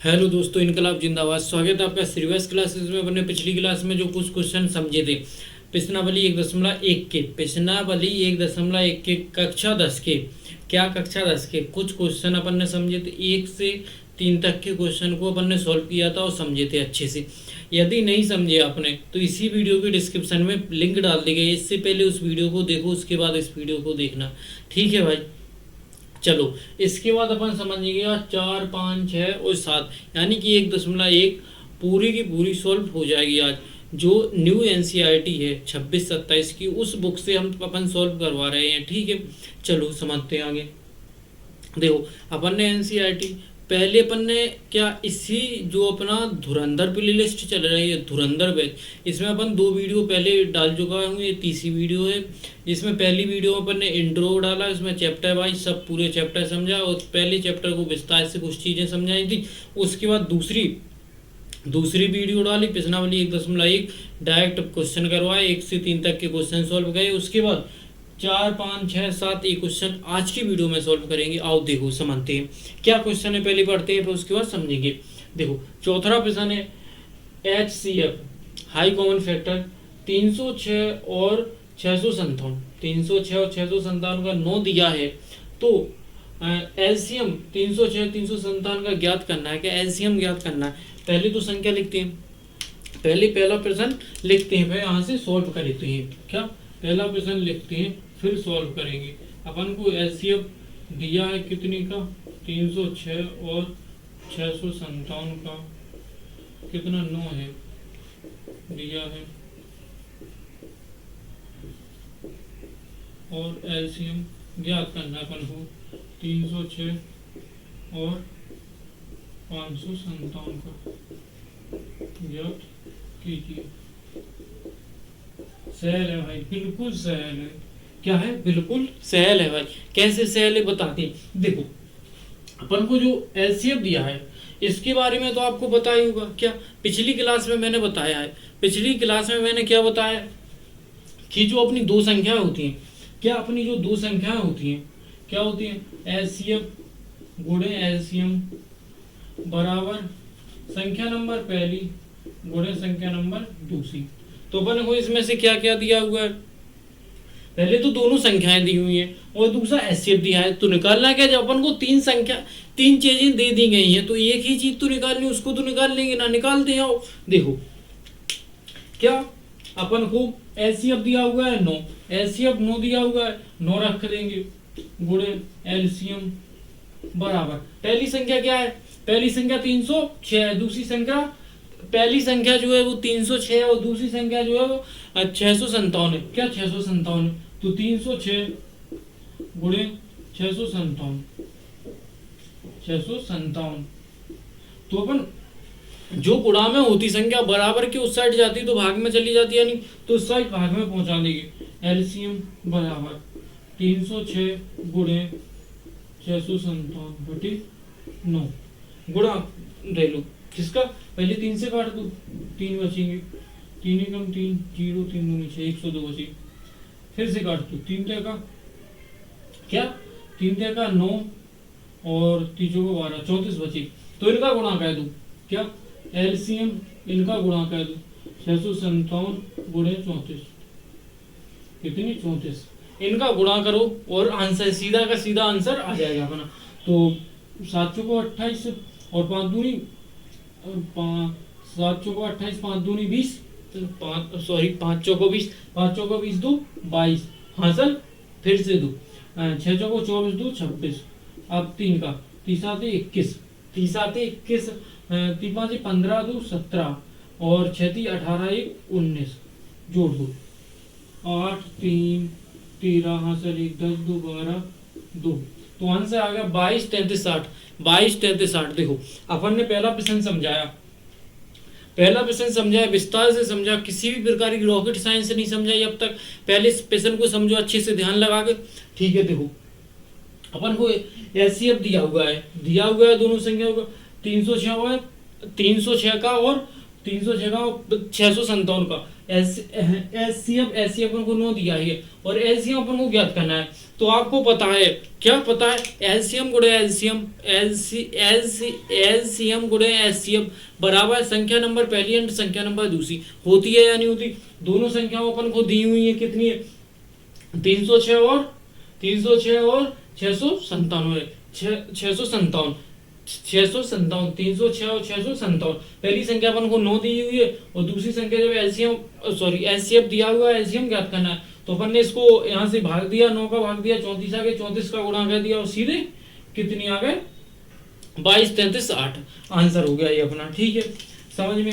Hello दोस्तों, इनकलाब जिंदाबाद। स्वागत है आपका रिवर्स क्लासेस में। अपने पिछली क्लास में जो कुछ क्वेश्चन समझे थे प्रश्नावली 1.1 के, प्रश्नावली 1.1 के कक्षा 10 के, क्या कक्षा 10 के कुछ क्वेश्चन अपन ने समझे थे। 1 से 3 तक के क्वेश्चन को अपन ने सॉल्व किया था और समझे थे अच्छे से। यदि नहीं समझे आपने तो इसी वीडियो के डिस्क्रिप्शन में लिंक डाल दी गई, इससे पहले उस वीडियो को देखो, उसके बाद इस वीडियो को देखना। ठीक है भाई, चलो इसके बाद अपन समझेंगे 4, 5, 6 और 7, यानी कि 1.1 पूरी की पूरी सॉल्व हो जाएगी आज। जो न्यू एनसीईआरटी है 26-27 की, उस बुक से हम अपन सॉल्व करवा रहे हैं। ठीक है, चलो समझते हैं आगे। देखो, अपन ने एनसीईआरटी पहले अपन ने क्या, इसी जो अपना धुरंधर प्ले लिस्ट चल रही है, धुरंधर बैच, इसमें अपन 2 वीडियो पहले डाल चुका हूँ। ये तीसरी वीडियो है, जिसमें पहली वीडियो में अपन ने इंट्रो डाला, इसमें चैप्टर वाइज सब पूरे चैप्टर समझा और पहले चैप्टर को विस्तार से कुछ चीज़ें समझाई थी। उसके बाद दूसरी वीडियो डाली प्रश्नावली 1.1, डायरेक्ट क्वेश्चन करवाए, 1 से 3 तक के क्वेश्चन सॉल्व गए। उसके बाद 4, 5, 6, 7 एक क्वेश्चन आज की वीडियो में सॉल्व करेंगे। आओ देखो समझते हैं क्या क्वेश्चन है, पहले पढ़ते हैं फिर उसके बाद समझेंगे। देखो, चौथा प्रश्न है HCF हाई कॉमन फैक्टर 306 और 657, 306 और 657 का 9 दिया है, तो एलसीएम 306 357 का ज्ञात करना है। क्या एलसीएम ज्ञात करना है? पहले तो संख्या लिखते हैं, पहला प्रश्न लिखते हैं, फिर यहाँ से सॉल्व करते हैं। क्या पहला प्रश्न लिखते हैं फिर सॉल्व करेंगे। अपन को एलसीएम दिया है कितनी का, 306 और 657 का कितना 9 है दिया है, और एलसीएम ज्ञात करना है अपन को 306 और 557 का ज्ञात कीजिए। सहल है भाई, बिल्कुल सहल है। क्या है? बिल्कुल सहल है भाई। कैसे सहल है बताते हैं। देखो, अपन को जो एलसीएम दिया है इसके बारे में तो आपको पता ही होगा। क्या पिछली क्लास में मैंने बताया है, पिछली क्लास में मैंने क्या बताया कि जो अपनी 2 संख्याएं होती हैं, क्या अपनी जो 2 संख्याएं होती हैं क्या होती हैं, एलसीएम गुणे एलसीएम बराबर संख्या नंबर पहली गुणे संख्या नंबर दूसरी। तो अपन को इसमें से क्या क्या दिया हुआ है, पहले तो दोनों संख्याएं दी हुई हैं और दूसरा एचसीएफ दिया है। तो निकालना क्या, जब अपन को 3 चीजें दे दी गई हैं तो एक ही चीज तो निकालनी, उसको तो निकाल लेंगे ना, निकालते आओ। देखो, क्या अपन को एचसीएफ दिया हुआ है 9, एचसीएफ 9 दिया हुआ है, 9 रख देंगे गुणे एलसीएम बराबर पहली संख्या क्या है, पहली संख्या 306 है, दूसरी संख्या, पहली संख्या जो है वो 306 है और दूसरी संख्या जो है वो 657 है। क्या 657 है, तो 306 गुणे 657, 657। तो अपन जो गुणा में होती संख्या बराबर की उस साइड जाती तो भाग में चली जाती है, नहीं तो उस साइड भाग में पहुंचा देगी। एलसीएम बराबर 306 गुणे 657/9 गुणा ले लो किसका, पहले 3 से काट दो, 3 बचेंगे, 3 एकम 3, 0, 3 दूनी 6, 102 बची। फिर से काट दो, 3 का क्या, 3 का 9 और 3 को 12, 34 बची। तो इनका गुणा कह दो, क्या एलसीएम इनका गुणा कह दो, 657 गुणे 34 कितनी 34, इनका गुणा करो और आंसर सीधा का सीधा आंसर आ जाएगा अपना। तो 7 को 28 और 5 दूनी 7 को 28, 5 दूनी 20, 5 को 20, 5 को 20 2 22, हासिल फिर से 2, 6 को 24 2 26। अब 3 का 3 आते 21, 3 आते 21, 3 5 15 2 17 और 6 18 1 19, जोड़ दो 8 3 13, हासिल 1 10 2 12 2। तो आंसर आ गया 22 33 60, 22 33 60। देखो, अपन ने पहला प्रश्न समझाया, विस्तार से समझा, किसी भी प्रकार की रॉकेट साइंस नहीं समझाई अब तक। पहले इस प्रश्न को समझो अच्छे से ध्यान लगा के। ठीक है, देखो अपन को एचसीएफ दिया हुआ है दोनों संख्याओं का 306 का और 306 का 657 का एलसीएम अपन को 9 दिया है और एलसीएम अपन को ज्ञात करना है। तो आपको पता है, क्या पता है, एलसीएम गुणे एलसीएम गुणे एलसीएम बराबर संख्या नंबर पहली एंड संख्या नंबर दूसरी होती है या नहीं होती। दोनों संख्याओं अपन को दी हुई है, कितनी है, 306 और 697, 657 306 और 657। पहली संख्या अपन को 9 दी हुई है और दूसरी संख्या जब एलसीएम दिया हुआ है, एलसीएम ज्ञात करना है। तो अपन ने इसको यहाँ से भाग दिया, 9 का भाग दिया, 34 आ गए, 34 का गुणा कर दिया और सीधे कितनी आ गए, 22, 33, 8 आंसर हो गया ये अपना। ठीक है, समझ में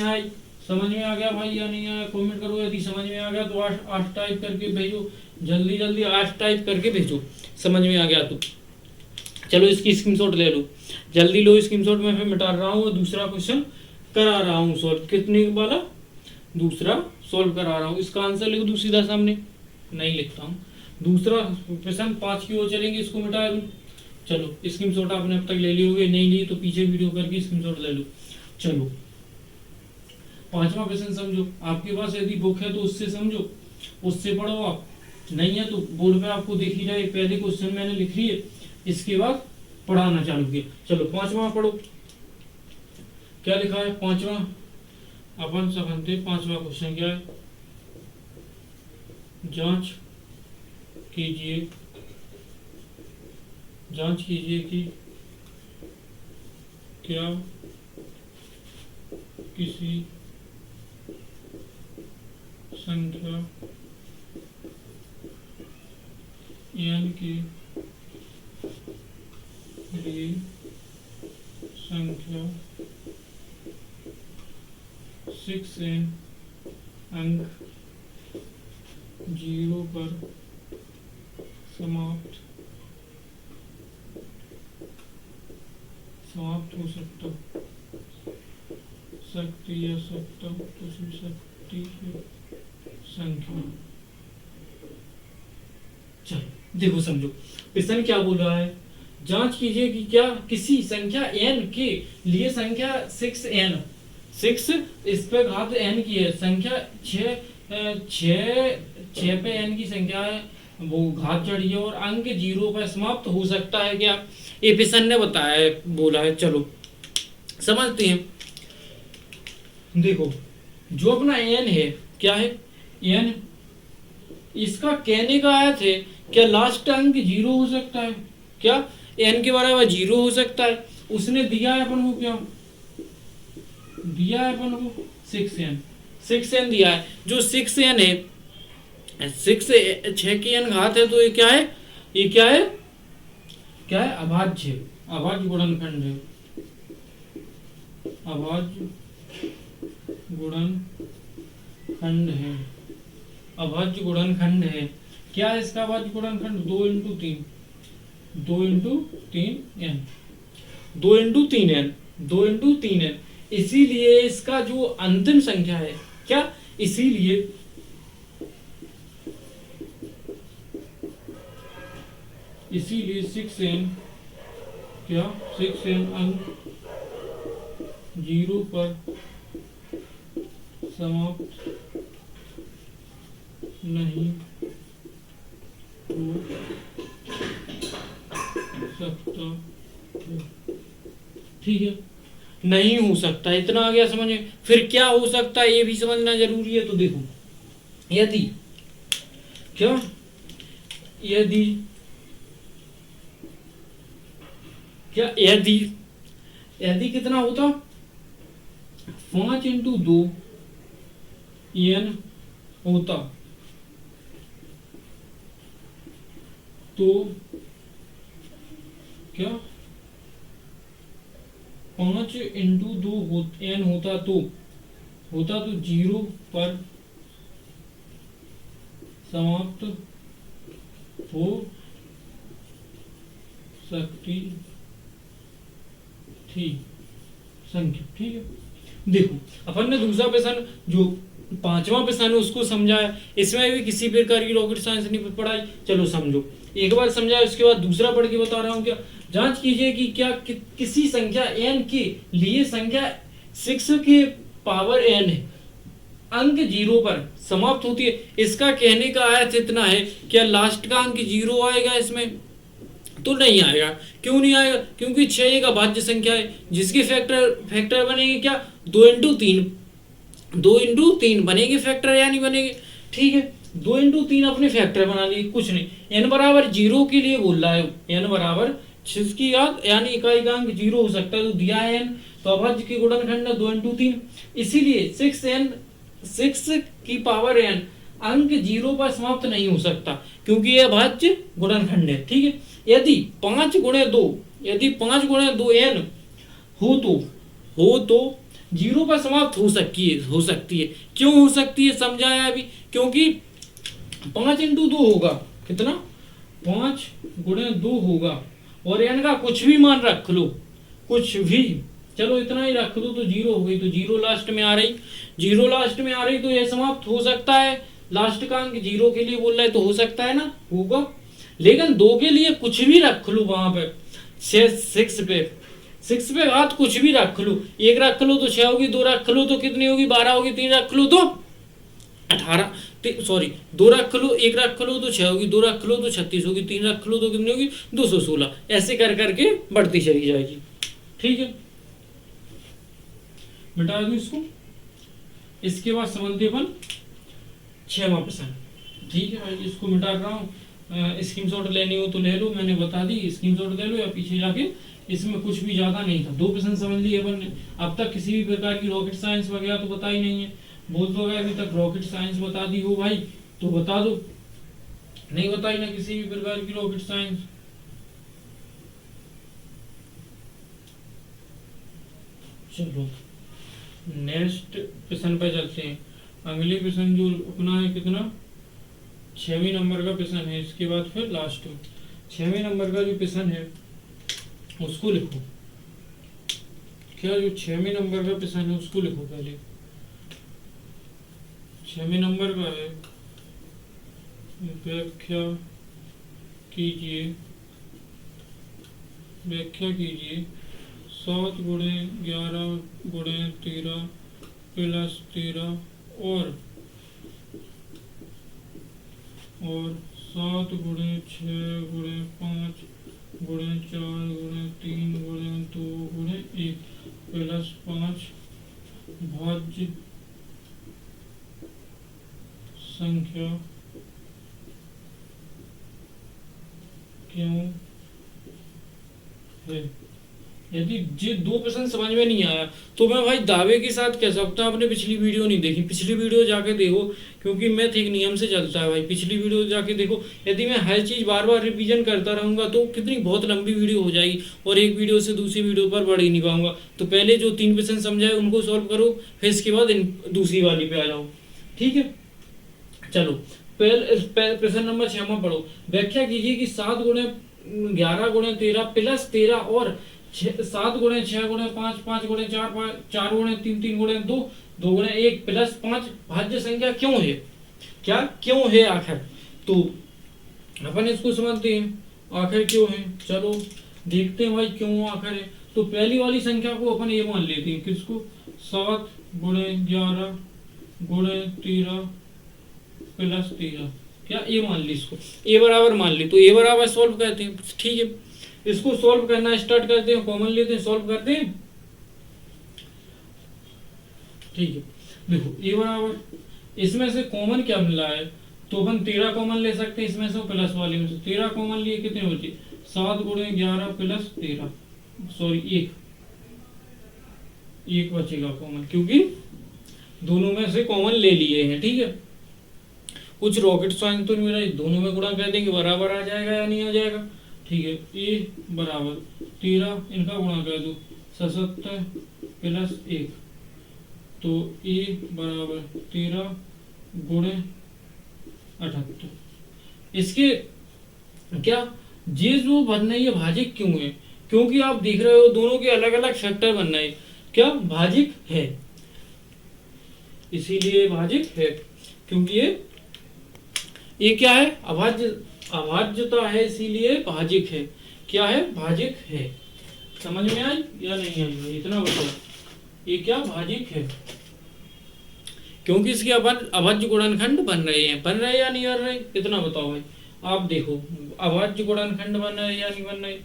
आ गया भाई या नहीं आया, कमेंट करो। यदि समझ में आ गया तो 8 टाइप करके भेजो, जल्दी 8 टाइप करके भेजो, समझ में आ गया तो। चलो इसकी स्क्रीनशॉट ले लो, जल्दी लो स्क्रीनशॉट। में फिर मिटा रहा हूँ और दूसरा क्वेश्चन करा रहा हूँ सॉल्व। कितने वाला, दूसरा सॉल्व करा रहा हूँ। इसका आंसर लिख दूँ सीधा सामने, नहीं लिखता हूँ। दूसरा क्वेश्चन 5 की ओर चलेंगे, इसको मिटा दूँ। चलो स्क्रीनशॉट आपने अब तक ले ली होगी, नहीं ली तो पीछे वीडियो करके स्क्रीनशॉट ले लो। चलो 5वां क्वेश्चन समझो। आपके पास यदि बुक है तो उससे समझो, उससे पढ़ो। आप नहीं है तो बोर्ड पे आपको दिख ही जाए, पहले क्वेश्चन मैंने लिख लिए, इसके बाद पढ़ाना चालू किया। चलो 5वां पढ़ो, क्या लिखा है 5वां, अपन समझते 5वां क्वेश्चन क्या है। जांच कीजिए कि क्या किसी संख्या n के लिए संख्या 6n अंक 0 पर समाप्त हो सकती है संख्या। चलो देखो समझो, क्वेश्चन क्या बोल रहा है। जांच कीजिए कि क्या किसी संख्या n के लिए संख्या 6n 6 इस पे घात n की है, संख्या 6 पे n की संख्या है, वो घात चढ़ी है और अंक 0 पर समाप्त हो सकता है क्या, ये क्वेश्चन ने बताया है, बोला है। चलो समझते हैं। देखो जो अपना n है, क्या है n, इसका कहने का अर्थ है क्या लास्ट अंक 0 हो सकता है, क्या n के बराबर 0 हो सकता है। उसने दिया है अपन को, क्या दिया है अपन को 6n दिया है। जो 6n है, 6 की n घात है, तो ये क्या है, ये क्या है अभाज्य गुणनखंड है, अभाज्य गुणनखंड है। क्या है इसका अभाज्य गुणनखंड, 2 इंटू 3n। इसीलिए इसका जो अंतिम संख्या है, क्या, इसीलिए 6n अंक 0 पर समाप्त नहीं हो सकता। ठीक है, नहीं हो सकता, इतना आ गया समझ में। फिर क्या हो सकता है ये भी समझना जरूरी है। तो देखो, यदि कितना होता, 5 इंटू 2 n होता, तो क्या 5 इंटू 2 n होता तो 0 पर समाप्त हो सकती थी संख्या। ठीक है, देखो अपन ने दूसरा प्रश्न, जो 5वां प्रश्न है, उसको समझा है। इसमें भी किसी प्रकार की रॉकेट साइंस नहीं पढ़ाई। चलो समझो, एक बार समझा, उसके बाद दूसरा पढ़ के बता रहा हूँ। क्या, जांच कीजिए कि क्या किसी संख्या n के लिए संख्या 6 के पावर n है, अंक 0 पर समाप्त होती है। इसका कहने का अर्थ इतना है, क्या लास्ट का अंक 0 आएगा इसमें? तो नहीं आएगा। क्यों नहीं आएगा? क्योंकि 6 एक अभाज्य संख्या है जिसके फैक्टर बनेंगे क्या, 2 इंटू 3, 2 इंटू 3 बनेंगे फैक्टर या नहीं बनेंगे? ठीक है, 2 इंटू 3 अपने फैक्टर बना लिए, कुछ नहीं। n बराबर 0 के लिए बोल रहा है, n बराबर 6 की याद यानी इकाई का अंक 0 हो सकता है, तो दिया है n, तो अभाज्य की गुणनखंड है 2 इंटू 3, इसीलिए 6 की पावर n अंक 0 पर समाप्त नहीं हो सकता क्योंकि यह अभाज्य गुणनखंड है। ठीक है, यदि 5 गुणे 2 n हो तो 0 पर समाप्त हो सकती है। क्यों हो सकती है समझाया अभी, क्योंकि 5 इंटू 2 होगा कितना, 5 गुणे 2 होगा, और n का कुछ भी मान रख लो, कुछ भी, चलो इतना ही रख दो तो 0 हो गई, तो 0 लास्ट में आ रही, तो यह समाप्त हो सकता है। लास्ट का अंक 0 के लिए बोल रहा है तो हो सकता है ना, होगा। लेकिन 2 के लिए कुछ भी रख लो, वहां पे 6 पे हाथ कुछ भी रख लो, 1 रख लो तो 6 होगी, 2 रख लो तो कितनी होगी, 12 होगी, 3 रख लो तो 2 रख लो, 1 रख लो तो 6 होगी, 2 रख लो तो 36 होगी, 3 रख लो तो कितनी होगी, 216। ऐसे कर करके बढ़ती चली जाएगी। ठीक है, मिटा दो इसको। इसके बाद समन्वयन 6वां प्रश्न। ठीक है, इसको मिटा रहा हूँ, स्क्रीनशॉट लेनी हो तो ले लो, मैंने बता दी, स्क्रीनशॉट ले लो या पीछे जाके, इसमें कुछ भी ज्यादा नहीं था, 2 प्रश्न समझ लिए अपन ने। अब तक किसी भी प्रकार की रॉकेट साइंस वगैरह तो पता ही नहीं है, बोल तो अभी तक रॉकेट साइंस बता दी हो भाई तो बता दो, नहीं बताई ना किसी भी प्रकार की रॉकेट साइंस। चलो नेक्स्ट प्रश्न पे चलते हैं। अगले प्रश्न जो अपना है कितना, 6वें नंबर का प्रश्न है, इसके बाद फिर लास्ट 6वें नंबर का जो प्रश्न है उसको लिखो। क्या जो 6वें नंबर का प्रश्न है उसको लिखो पहले। 6वें नंबर का है, व्याख्या कीजिए 7 गुणे 11 गुणे 13 प्लस 13 और 7 गुणे 6 गुणे 5 गुणे 4 गुणे 3 गुणे 2 गुणे 1 प्लस 5 भाज्य संख्या क्यों है। यदि ये 2 प्रश्न समझ में नहीं आया तो मैं भाई दावे के साथ कह सकता हूँ आपने पिछली वीडियो नहीं देखी, पिछली वीडियो जाके देखो, क्योंकि मैथ एक नियम से चलता है भाई। पिछली वीडियो जाके देखो, यदि मैं हर चीज़ बार बार रिवीजन करता रहूँगा तो कितनी बहुत लंबी वीडियो हो जाएगी और एक वीडियो से दूसरी वीडियो पर बढ़ ही नहीं पाऊंगा। तो पहले जो 3 प्रश्न समझाए उनको सॉल्व करो, फिर इसके बाद दूसरी वाली पे आ जाओ। ठीक है, चलो प्रश्न नंबर 6 पढ़ो। व्याख्या कीजिए कि 7 गुणे 11 गुणे 13 प्लस 13 और 7 गुणे 6 गुणे 5 5 गुणे 4 4 गुणे 3 3 गुणे 2 2 गुणे 1 प्लस 5 भाज्य संख्या क्यों है। क्या क्यों है आखिर, तो अपन इसको समझते हैं आखिर क्यों है। चलो देखते हैं भाई क्यों आखिर है। तो पहली वाली संख्या को अपन ये मान लेते हैं, किसको, 7 गुणे 11 गुणे 13 प्लस 13, क्या ए मान ली, इसको ए बराबर मान ली, तो ए बराबर सॉल्व करते हैं। ठीक है, इसको सॉल्व करना स्टार्ट करते हैं, कॉमन लेते हैं, सॉल्व करते हैं। ठीक है, देखो ए बराबर, इसमें से कॉमन क्या मिला है, तो अपन 13 कॉमन ले सकते हैं इसमें से, प्लस वाले में से 13 कॉमन लिए कितने होती, 7 गुणे 11 प्लस 13, सॉरी 1 बचेगा कॉमन, क्योंकि दोनों में से कॉमन ले लिए हैं। ठीक है, कुछ रॉकेट साइंस तो नहीं मिला, दोनों में गुणा कर देंगे बराबर आ जाएगा या नहीं आ जाएगा। ठीक है, ए बराबर 13, इनका गुणा कर दो 77 प्लस 1, तो ए बराबर 13 गुणे 78। इसके क्या ये जो बनना है ये भाजिक क्यों है, क्योंकि आप देख रहे हो दोनों के अलग अलग फैक्टर बनना है, क्या भाजिक है, इसीलिए भाजिक है, क्योंकि ये क्या है, अभाज्यता है, इसीलिए भाजिक है। क्या है, भाजिक है। समझ में आई या नहीं आई, इतना बताओ, ये क्या भाजिक है। क्योंकि इसके अभाज्य गुणनखंड बन रहे या नहीं बन रहे, इतना बताओ भाई। आप देखो अभाज्य गुणनखंड बन रहे या नहीं बन रहे,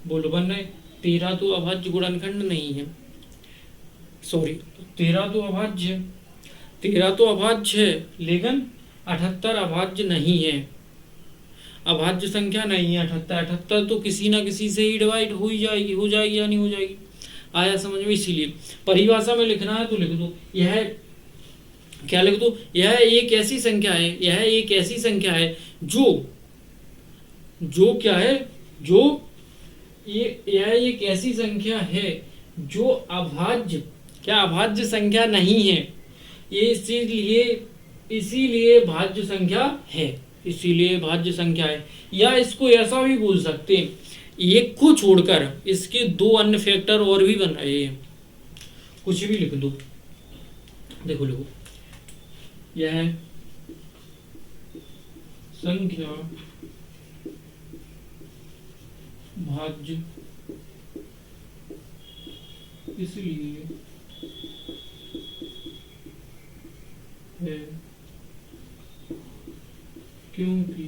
बोलो बन रहे। 13 तो अभाज्य गुणनखंड नहीं है, सॉरी 13 तो अभाज्य, 13 तो अभाज्य है, लेकिन 78 अभाज्य नहीं है, अभाज्य संख्या नहीं है 78। 78 तो किसी ना किसी से ही डिवाइड हो ही जाएगी, हो जाएगी या नहीं हो जाएगी, आया समझ में। इसीलिए परिभाषा में लिखना है तो लिख दो, यह क्या लिख दो, यह एक ऐसी संख्या है, यह एक ऐसी संख्या है जो क्या है, जो यह एक ऐसी संख्या है जो अभाज्य, क्या अभाज्य संख्या नहीं है, ये इसीलिए भाज्य संख्या है, इसीलिए भाज्य संख्या है। या इसको ऐसा भी बोल सकते हैं, एक को छोड़कर इसके दो अन्य फैक्टर और भी बन रहे हैं, कुछ भी लिख दो। देखो लिखो, यह संख्या भाज्य इसलिए है क्योंकि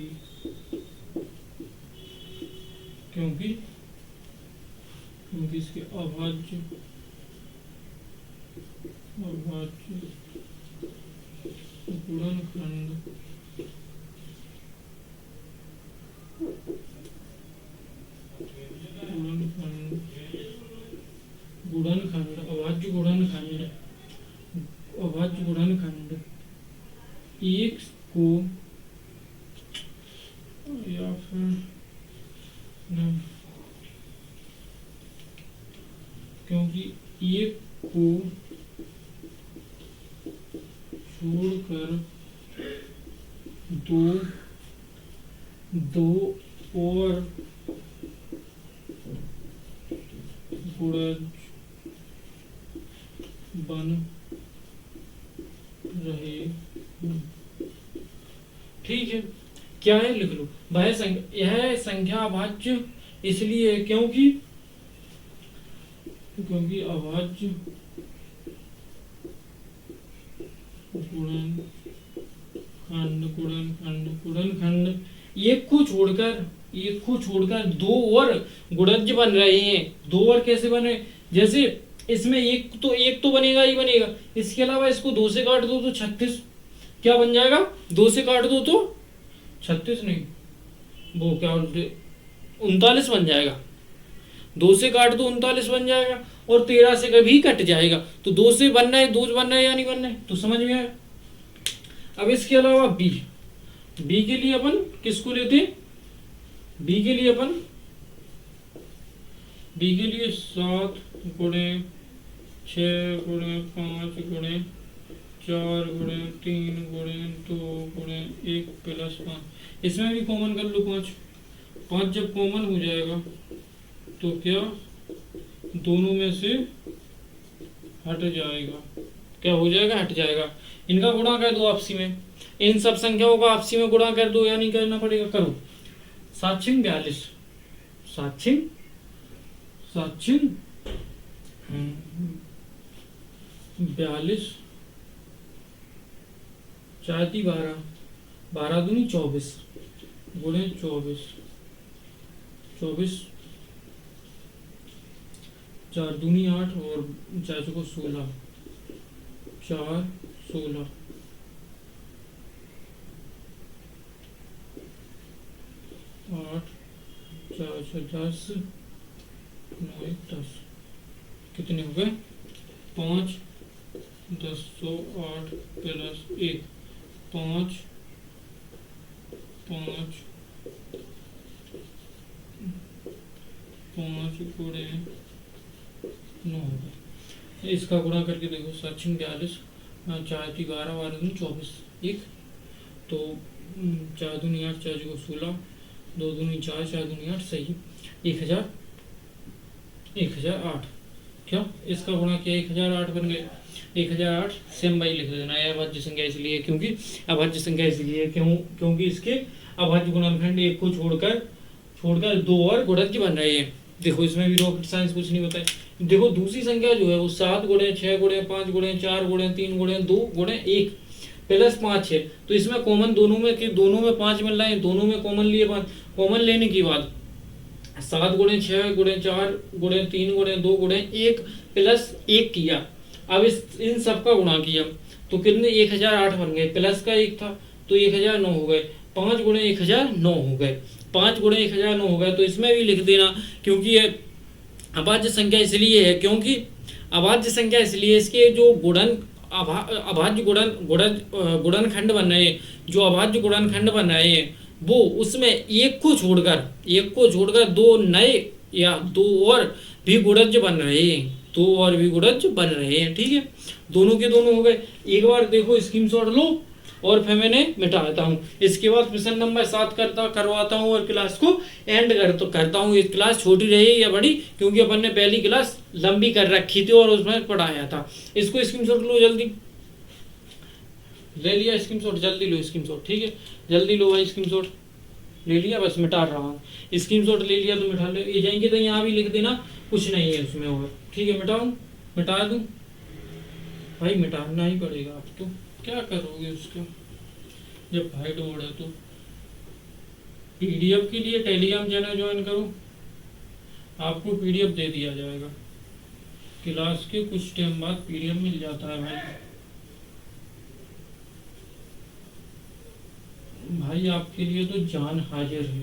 इसके अभाज्य गुणनखंड अभाज्य गुणनखंड एक को या फिर नहीं, क्योंकि एक को छोड़कर दो और गुणज बन रहे हैं। ठीक है, क्या है लिख लो, यह संख्या अभाज्य इसलिए क्योंकि अभाज्य गुणनखंड एक को छोड़कर दो और गुणज बन रहे हैं। दो और कैसे बने, जैसे इसमें एक तो बनेगा ही बनेगा, इसके अलावा इसको 2 से काट दो तो 36 क्या बन जाएगा, 2 से काट दो तो 36 नहीं, वो क्या 39 बन जाएगा, 2 से काट दो 39 बन जाएगा, और 13 से कभी कट जाएगा, तो 2 से बनना है, 2 बनना है या नहीं बनना है, तो समझ में आया। अब इसके अलावा बी के लिए अपन किसको लेते, बी के लिए 7 गुणे 6 गुणे 5 गुणे 4 गुणे 3 गुणे 2 गुणे 1 प्लस 5, इसमें भी कॉमन कर लो 5 जब कॉमन हो जाएगा तो क्या दोनों में से हट जाएगा, क्या हो जाएगा, हट जाएगा। इनका गुणा कर दो आपसी में, इन सब संख्याओं का आपसी में गुणा कर दो, या नहीं करना पड़ेगा, करो। 7 6 42, 7 6 42, 4 × 12, 12 दूनी 24 गुणे 24, 4 दूनी 8 और 4 को 16, 4 16, 8 4 10, 9 10, कितने हो गए 5 10 तो 8 प्लस 1 5 गुणे 9 होगा। इसका गुणा करके देखो, 7 6 42, 4 3 12, 12 दूनी 24, 1 तो 4 दूनी 8, 4 को 16, 2 दूनी 4, 4 दूनी 8, सही 1008। क्या इसका गुणा किया 1008 बन गए, 1008 सेम बाई लिख देना है। अभाज्य संख्या इसलिए क्योंकि इसके अभाज्य गुणनखंड एक को छोड़कर दो और गुणज बन रहे हैं। देखो इसमें भी रॉकेट साइंस कुछ नहीं होता है, देखो दूसरी संख्या जो है वो 7 गुणे 6 गुणे 5 गुणे 4 गुणे 3 गुणे 2 गुणे 1 प्लस 5 है। तो इसमें कॉमन दोनों में कि दोनों में 5 मिल रहा है, दोनों में कॉमन लिए 5। कॉमन लेने के बाद 7 गुणे 6 गुणे 4 गुणे 3 गुणे 2 गुणे 1 प्लस 1 किया। अब इन सब का गुणा किया तो कितने 1008 बन गए, प्लस का 1 था तो 1009 हो गए, 5 गुणे 1009 हो गए, 5 गुणे 1009 हो गए। तो इसमें भी लिख देना, क्योंकि ये अभाज्य संख्या इसलिए है, क्योंकि अभाज्य संख्या इसलिए इसके जो अभाज्य गुणनखंड बन रहे हैं, जो अभाज्य गुणनखंड बन रहे हैं वो उसमें एक को छोड़कर दो नए या दो और भी गुणज बन रहे हैं, दो और भी गुणज बन रहे हैं। ठीक है, दोनों के दोनों हो गए। एक बार देखो स्क्रीनशॉट लो और फिर मैंने मिटा देता हूँ। इसके बाद प्रश्न नंबर 7 करवाता हूँ और क्लास को एंड करता हूँ। ये क्लास छोटी रही या बड़ी, क्योंकि अपन ने पहली क्लास लंबी कर रखी थी और उसमें पढ़ाया था। इसको स्क्रीनशॉट लो, जल्दी ले लिया स्क्रीनशॉट, जल्दी लो स्क्रीनशॉट। ठीक है, जल्दी लो भाई, स्क्रीनशॉट ले लिया, बस मिटा रहा हूँ। स्क्रीनशॉट ले लिया तो मिटा ले, ये जाएंगे तो यहाँ भी लिख देना, कुछ नहीं है उसमें और। ठीक है, मिटा दूँ भाई, मिटाना ही पड़ेगा। आप तो क्या करोगे उसका, जब हाइड हो रहा है तो। पीडीएफ के लिए टेलीग्राम चैनल ज्वाइन करो, आपको पीडीएफ दे दिया जाएगा। क्लास के कुछ टाइम बाद पीडीएफ मिल जाता है भाई आपके लिए तो जान हाजिर है।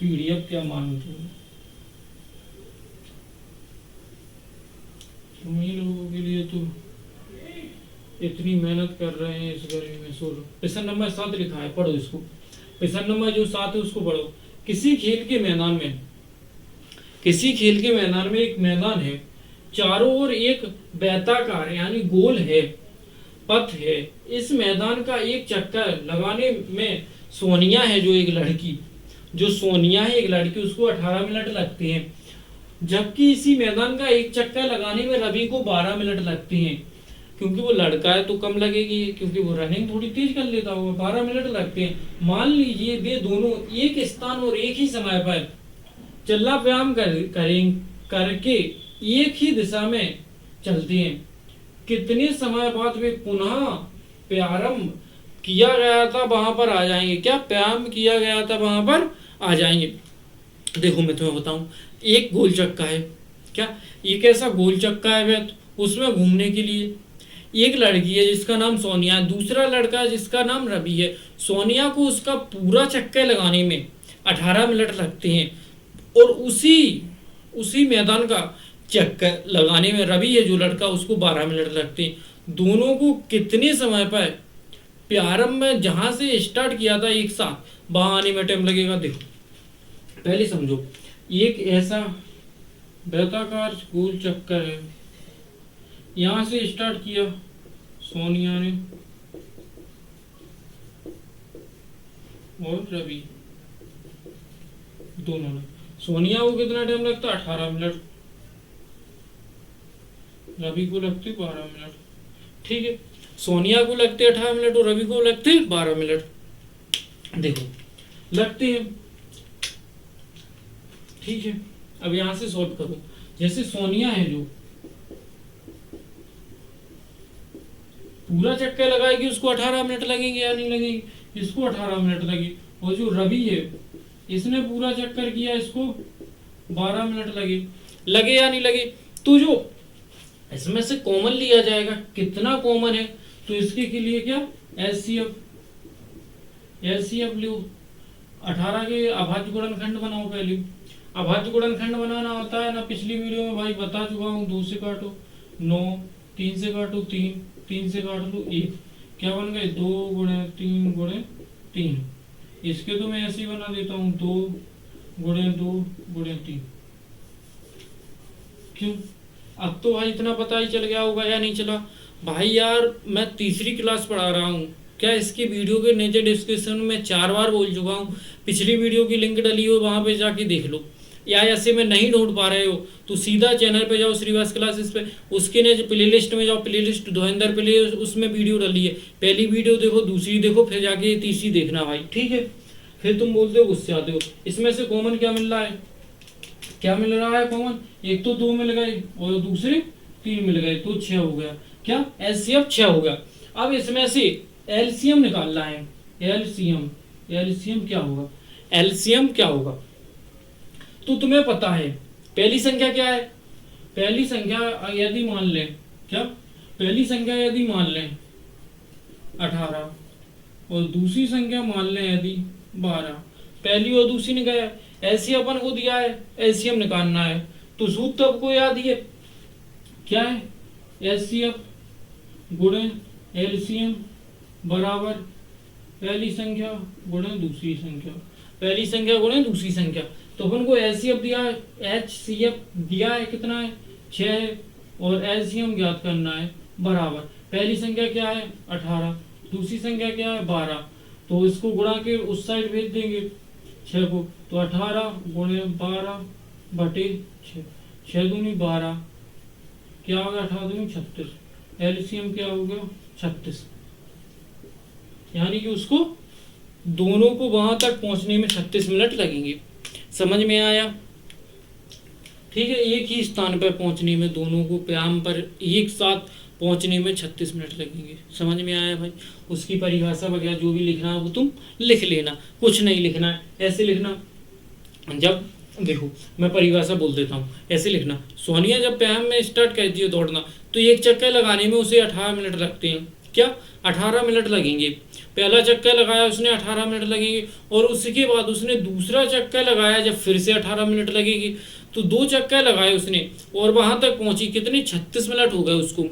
पीडीएफ क्या मानते हो, तुम्हीं लोगों के लिए तो इतनी मेहनत कर रहे हैं इस गर्मी में। सोलो प्रश्न नंबर 7 लिखा है, पढ़ो इसको। प्रश्न नंबर जो 7 है उसको पढ़ो। किसी खेल के मैदान में एक मैदान है, चारों ओर एक बेताकार यानी गोल है पथ है। इस मैदान का एक चक्कर लगाने में सोनिया है जो एक लड़की, उसको 18 मिनट लगते हैं, जबकि इसी मैदान का एक चक्कर लगाने में रवि को 12 मिनट लगते हैं। क्योंकि वो लड़का है तो कम लगेगी, क्योंकि वो रनिंग थोड़ी तेज कर लेता होगा। 12 मिनट लगते हैं। मान लीजिए वे दोनों एक स्थान और एक ही समय पर चलना व्यायाम करके एक ही दिशा में चलते हैं। कितने समय बाद वे पुनः प्रारंभ किया गया था वहां पर आ जाएंगे। क्या प्रारंभ किया गया था वहां पर आ जाएंगे। देखो मैं तुम्हें बताऊं, एक गोल चक्का है, क्या एक ऐसा गोल चक्का है वह, उसमें घूमने के लिए एक लड़की है जिसका नाम सोनिया है, दूसरा लड़का है जिसका नाम रवि है। सोनिया को उसका पूरा चक्कर लगाने में 18 मिनट लगते हैं और उसी मैदान का चक्कर लगाने में रवि है जो लड़का, उसको 12 मिनट लगते हैं। दोनों को कितने समय पर प्रारंभ में जहां से स्टार्ट किया था एक साथ वहां आने में टाइम लगेगा। देखो पहले समझो, एक ऐसा बेताकार गोल चक्कर है, यहां से स्टार्ट किया सोनिया ने और रवि दोनों ने। सोनिया को कितना टाइम लगता है 18 मिनट, रवि को लगते 12 मिनट। ठीक है, सोनिया को लगते 18 मिनट और रवि को लगते 12 मिनट। देखो लगते हैं। ठीक है, अब यहां से सॉल्व करो। जैसे सोनिया है जो पूरा चक्कर लगाएगी उसको 18 मिनट लगेंगे या नहीं लगेंगे, इसको 18 मिनट लगे। और जो रवि है इसने पूरा चक्कर किया, इसको 12 मिनट लगे या नहीं लगे। तो जो इसमें से कॉमन लिया जाएगा, कितना कॉमन है तो इसके के लिए क्या एलसीएफ लो। 18 के अभाज्य गुणनखंड बनाओ। पहले अभाज्य गुणनखंड बनाना होता है ना, पिछली वीडियो में भाई बता चुका हूँ। 2 से काटो 9, 3 से काटो 3, 3 से काट लो 1, क्या बन गए 2 गुणे 3 गुणे 3। इसके तो मैं ऐसे ही बना देता हूँ 2 गुणे 2 गुणे 3। क्यों, अब तो भाई इतना पता ही चल गया होगा या नहीं चला। भाई यार मैं तीसरी क्लास पढ़ा रहा हूँ, क्या इसकी वीडियो के नीचे डिस्क्रिप्शन में 4 बार बोल चुका हूँ। पिछली वीडियो की लिंक डली हो, वहां पे जाके देख लो। या ऐसे में नहीं ढूंढ पा रहे हो तो सीधा चैनल पे जाओ श्रीवास क्लासेस पे, उसके नीचे प्लेलिस्ट में जाओ, प्लेलिस्ट धुरंधर प्ले, उसमें वीडियो डली है। पहली वीडियो देखो, दूसरी देखो, फिर जाके तीसरी देखना भाई। ठीक है, फिर तुम बोलते हो गुस्से आते हो। इसमें से कॉमन क्या मिल रहा है, क्या मिल रहा है कॉमन, एक तो 2 मिल गए और दूसरे 3 मिल गए, तो 6 हो गया। क्या एलसीएम 6 हो गया। अब इसमें से एलसीएम निकालना है। एलसीएम, एलसीएम क्या होगा, एलसीएम क्या होगा, तो तुम्हें पता है पहली संख्या क्या है, पहली संख्या यदि मान लें, क्या पहली संख्या यदि मान लें 18 और दूसरी संख्या मान लें यदि 12, पहली और दूसरी ने गया, एलसीएम अपन को दिया है, एलसीएम निकालना है, तो सूत्र आपको याद ही है, क्या है, एलसीएम गुणे एलसीएम बराबर पहली संख्या गुणे दूसरी संख्या, पहली संख्या गुणे दूसरी संख्या। तो अपन को एलसीएम दिया है, एचसीएफ दिया है, कितना है 6 है, और एलसीएम ज्ञात करना है बराबर पहली संख्या क्या है 18, दूसरी संख्या क्या है 12, तो इसको गुणा के उस साइड भेज देंगे 6 को, तो 18 गुणे 12 बटे 6, 6 दूनी 12, क्या होगा 18 दूनी 36, एलसीएम क्या होगा 36, यानी कि उसको दोनों को वहां तक पहुंचने में 36 मिनट लगेंगे। समझ में आया, ठीक है, एक ही स्थान पर पहुंचने में दोनों को प्याम पर एक साथ पहुंचने में 36 मिनट लगेंगे। समझ में आया भाई, उसकी परिभाषा वगैरह जो भी लिखना है वो तुम लिख लेना, कुछ नहीं लिखना है, ऐसे लिखना, जब देखो मैं परिभाषा बोल देता हूँ, ऐसे लिखना, सोनिया जब प्याम में स्टार्ट करती है दौड़ना तो एक चक्कर लगाने में उसे 18 मिनट लगते हैं, क्या 18 मिनट लगेंगे, पहला चक्कर लगाया उसने 18 मिनट लगेंगे, और उसके बाद उसने दूसरा चक्कर लगाया जब फिर से 18 मिनट लगेगी, तो 2 चक्कर लगाए उसने और वहां तक पहुंची, कितनी 36 मिनट हो गए, उसको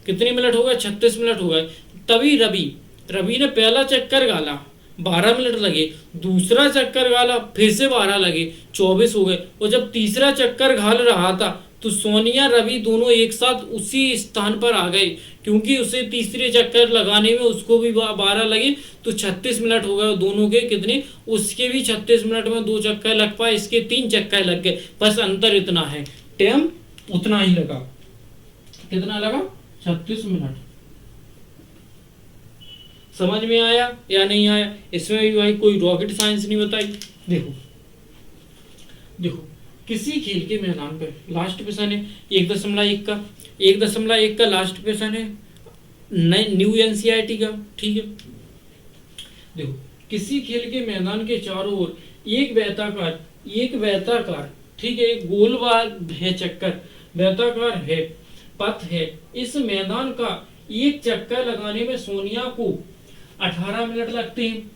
कितने मिनट हो गए 36 मिनट हो गए। तभी रवि ने पहला चक्कर गाला 12 मिनट लगे, दूसरा चक्कर गाला फिर से 12 लगे, 24 हो गए, और जब तीसरा चक्कर घाल रहा था तो सोनिया रवि दोनों एक साथ उसी स्थान पर आ गए, क्योंकि उसे तीसरे चक्कर लगाने में उसको भी 12 लगे, तो 36 मिनट हो गए दोनों के, कितने, उसके भी 36 मिनट में 2 चक्कर लग पाए, इसके 3 चक्कर लग गए, बस अंतर इतना है, टाइम उतना ही लगा, कितना लगा 36 मिनट। समझ में आया या नहीं आया, इसमें भी भाई कोई रॉकेट साइंस नहीं बताई। देखो देखो किसी खेल के मैदान पर लास्ट क्वेश्चन है 1.1 का, 1.1 का लास्ट क्वेश्चन है न्यू एनसीईआरटी का, ठीक है। देखो किसी खेल के मैदान के चारों ओर एक वृत्ताकार, ठीक है, एक गोलवार है चक्कर, वृत्ताकार है पथ है, इस मैदान का एक चक्कर लगाने में सोनिया को 18 मिनट लगते हैं,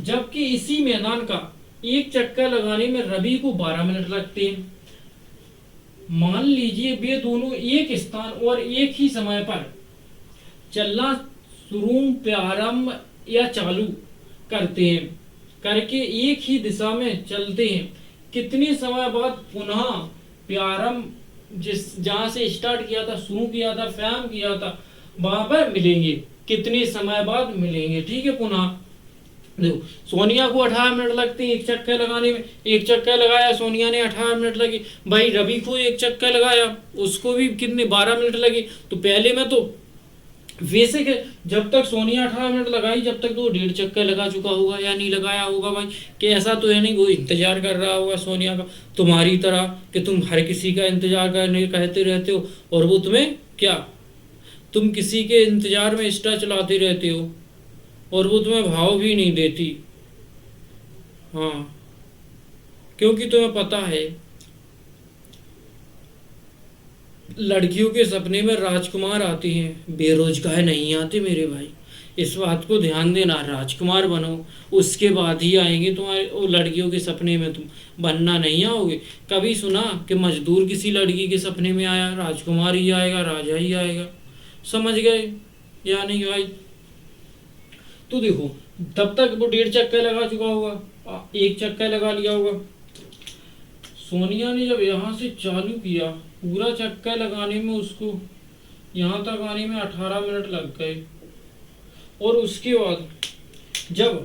जबकि इसी मैदान का एक चक्कर लगाने में रवि को 12 मिनट लगते हैं। मान लीजिए वे दोनों एक स्थान और एक ही समय पर चलना शुरू, प्रारंभ या चालू करते हैं, करके एक ही दिशा में चलते हैं, कितने समय बाद पुनः प्रारंभ जहां से स्टार्ट किया था, शुरू किया था, प्रारंभ किया था, वहां पर मिलेंगे, कितने समय बाद मिलेंगे, ठीक है। पुनः देखो सोनिया को 18 मिनट लगते हैं एक चक्कर लगाने में, एक चक्कर लगाया सोनिया ने 18 मिनट लगे, भाई रवि को एक चक्कर लगाया उसको भी कितने 12 मिनट लगे। तो पहले में तो वैसे के जब तक सोनिया 18 मिनट लगाई जब तक तो 1.5 चक्कर लगा चुका होगा या नहीं लगाया होगा भाई, कि ऐसा तो है नहीं वो इंतजार कर रहा होगा सोनिया का, तुम्हारी तरह कि तुम हर किसी का इंतजार करने कहते रहते हो और वो तुम्हें क्या, तुम किसी के इंतजार में इंस्टा चलाते रहते हो और वो तुम्हें भाव भी नहीं देती, हाँ, क्योंकि तुम्हें पता है लड़कियों के सपने में राजकुमार आते हैं, बेरोजगार नहीं आते मेरे भाई, इस बात को ध्यान देना, राजकुमार बनो उसके बाद ही आएंगे तुम्हारे वो लड़कियों के सपने में, तुम बनना नहीं आओगे। कभी सुना कि मजदूर किसी लड़की के सपने में आया, राजकुमार ही आएगा, राजा ही आएगा, समझ गए या नहीं भाई। तो देखो तब तक वो 1.5 चक्कर लगा चुका होगा, एक चक्कर लगा लिया होगा। सोनिया ने जब यहाँ से चालू किया पूरा चक्कर लगाने में उसको यहाँ तक आने में 18 मिनट लग गए, और उसके बाद जब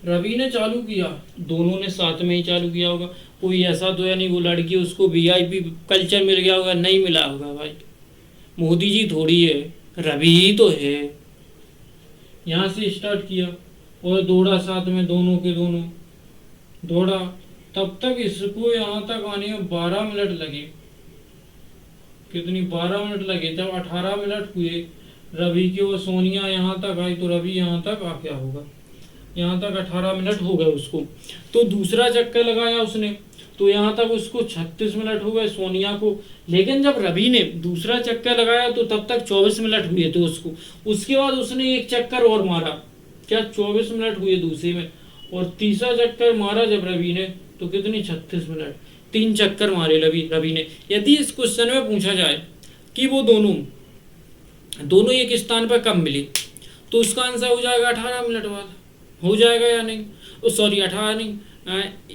रवि ने चालू किया, दोनों ने साथ में ही चालू किया होगा, कोई ऐसा तो है नहीं वो लड़की उसको वीआईपी कल्चर मिल गया होगा, नहीं मिला होगा भाई, मोदी जी थोड़ी है, रवि ही तो है। यहाँ से स्टार्ट किया और दौड़ा साथ में, दोनों के दोनों दौड़ा तब तक इसको यहाँ तक आने में 12 मिनट लगे। कितनी 12 मिनट लगे। जब 18 मिनट हुए रवि की और सोनिया यहाँ तक आई तो रवि यहाँ तक आ गया होगा। यहाँ तक 18 मिनट हो गए उसको। तो दूसरा चक्कर लगाया उसने तो यहाँ तक उसको 36 मिनट हो गए सोनिया को। लेकिन जब रवि ने दूसरा चक्कर लगाया तो तब तक 24 मिनट हुए थे उसको। उसके बाद उसने एक चक्कर और मारा, क्या 24 मिनट हुए दूसरे में, और तीसरा चक्कर मारा जब रवि ने तो कितनी 36 मिनट। 3 चक्कर मारे रवि ने। यदि इस क्वेश्चन में पूछा जाए कि वो दोनों एक स्थान पर कब मिले तो उसका आंसर हो जाएगा 18 मिनट बाद। हो जाएगा या नहीं? सॉरी 18 नहीं,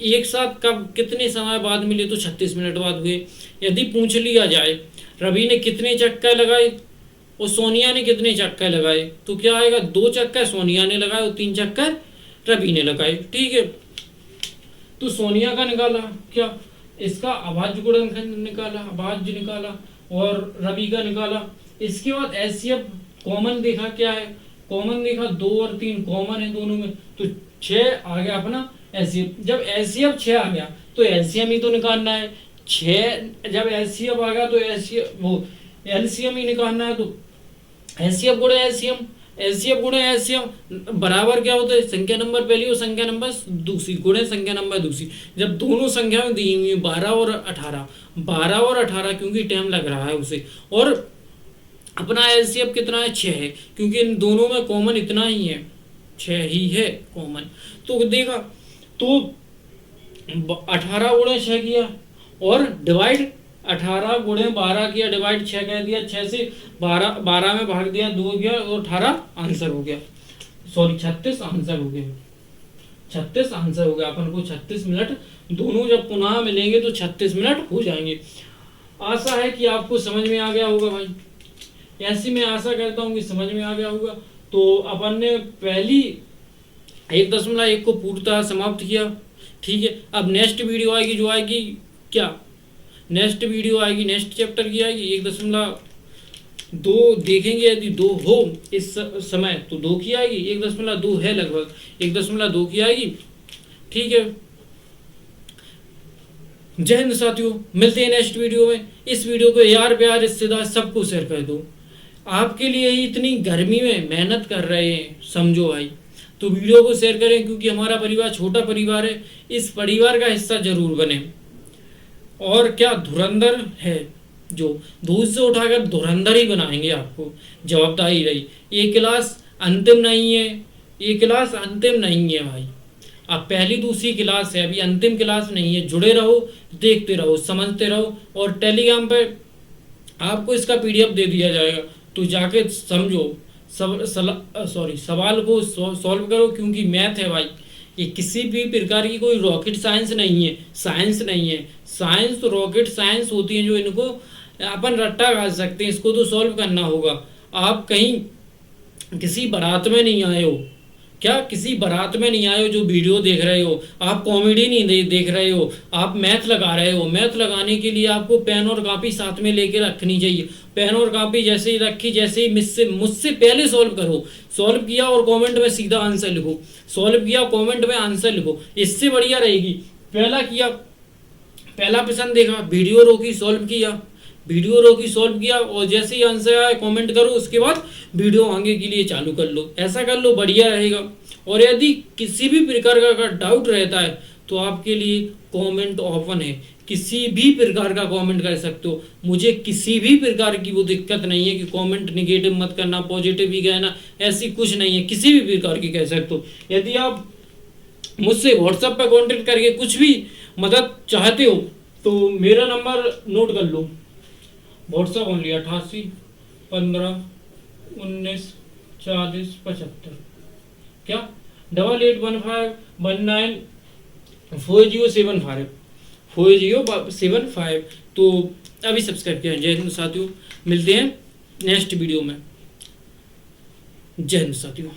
एक साथ कब कितने समय बाद मिले तो 36 मिनट बाद हुए। यदि पूछ लिया जाए रवि ने कितने चक्कर लगाए और सोनिया ने कितने चक्कर लगाए तो क्या आएगा? 2 चक्कर सोनिया ने लगाए और 3 चक्कर रवि ने लगाए। ठीक है, तो सोनिया का निकाला, क्या इसका अभाज्य गुणनखंड निकाला, अभाज्य निकाला, और रवि का निकाला। इसके बाद एचसीएफ कॉमन देखा, क्या है कॉमन देखा, 2 और 3 कॉमन है दोनों में, तो 6 आ गया अपना एचसीएफ। जब एचसीएफ 6 आ गया तो एलसीएम ही तो निकालना है। 6 जब एचसीएफ आ गया तो एलसीएम ही निकालना है। तो एचसीएफ गुणे एलसीएम, एलसीएफ गुणे एलसीएम बराबर क्या होता है? संख्या नंबर पहली और संख्या नंबर दूसरी गुणे संख्या नंबर दूसरी। जब दोनों संख्याएं दी हुई 12 और 18 क्योंकि टाइम लग रहा है उसे, और अपना एलसीएफ कितना है? 6 है, क्योंकि इन दोनों में कॉमन इतना ही है, 6 ही है कॉमन। तो देखा तो 18 गुणे 6 किया और डिवाइड 18 गुणे 12 किया, डिवाइड 6 कह दिया, 6 से 12 में भाग दिया, 2 गया और 18 आंसर हो गया। सॉरी 36 आंसर हो गया। 36 आंसर हो गया। अपन को 36 मिनट, दोनों जब पुनः मिलेंगे तो 36 मिनट हो जाएंगे। आशा है कि आपको समझ में आ गया होगा भाई, ऐसी मैं आशा करता हूँ कि समझ में आ गया होगा। तो अपन ने पहली 1.1 को पूर्णतः समाप्त किया। ठीक है, अब नेक्स्ट वीडियो आएगी, जो आएगी क्या, नेक्स्ट वीडियो आएगी, नेक्स्ट चैप्टर की आएगी 1.2 देखेंगे। यदि 2 हो इस समय तो 2 की आएगी, 1.2 है लगभग, 1.2 की आएगी। ठीक है, जय हिंद साथियों, मिलते हैं नेक्स्ट वीडियो में। इस वीडियो को यार प्यार रिश्तेदार सबको शेयर कर दो। आपके लिए ही इतनी गर्मी में मेहनत कर रहे हैं, समझो भाई, तो वीडियो को शेयर करें, क्योंकि हमारा परिवार छोटा परिवार है, इस परिवार का हिस्सा जरूर बने। और क्या धुरंधर है, जो दूध से उठाकर धुरंधर ही बनाएंगे आपको, जवाबदारी रही। ये क्लास अंतिम नहीं है, ये क्लास अंतिम नहीं है भाई, अब पहली दूसरी क्लास है, अभी अंतिम क्लास नहीं है। जुड़े रहो, देखते रहो, समझते रहो, और टेलीग्राम पे आपको इसका पीडीएफ दे दिया जाएगा, तो जाके समझो, सवाल को सॉल्व करो, क्योंकि मैथ है भाई, ये किसी भी प्रकार की कोई रॉकेट साइंस नहीं है, साइंस नहीं है। साइंस तो रॉकेट साइंस होती है जो इनको अपन रट्टा खा सकते हैं, इसको तो सॉल्व करना होगा। आप कहीं किसी बारात में नहीं आए हो, क्या किसी बारात में नहीं आए हो जो वीडियो देख रहे हो, आप कॉमेडी नहीं देख रहे हो, आप मैथ लगा रहे हो। मैथ लगाने के लिए आपको पेन और कॉपी साथ में लेके रखनी चाहिए। पेन और कॉपी जैसे ही रखी, जैसे ही मुझसे पहले सॉल्व करो, सॉल्व किया और कमेंट में सीधा आंसर लिखो, सॉल्व किया कमेंट में आंसर लिखो, इससे बढ़िया रहेगी। पहला किया, पहला प्रश्न देखा, वीडियो रोकी, सॉल्व किया, वीडियो रोकी, सॉल्व किया, और जैसे ही आंसर आए कमेंट करो, उसके बाद वीडियो आगे के लिए चालू कर लो। ऐसा कर लो, बढ़िया रहेगा। और यदि किसी भी प्रकार का डाउट रहता है तो आपके लिए कमेंट ओपन है, किसी भी प्रकार का कमेंट कर सकते हो। मुझे किसी भी प्रकार की वो दिक्कत नहीं है कि कमेंट निगेटिव मत करना, पॉजिटिव ही कहना, ऐसी कुछ नहीं है, किसी भी प्रकार की कह सकते हो। यदि आप मुझसे व्हाट्सएप पर कॉन्टेक्ट करके कुछ भी मदद चाहते हो तो मेरा नंबर नोट कर लो, व्हाट्सएप ओनली 88 15 19 40 75, क्या 8815 19 4075। तो अभी सब्सक्राइब किया। जय हिंद साथियों, मिलते हैं नेक्स्ट वीडियो में। जय हिंद साथियों।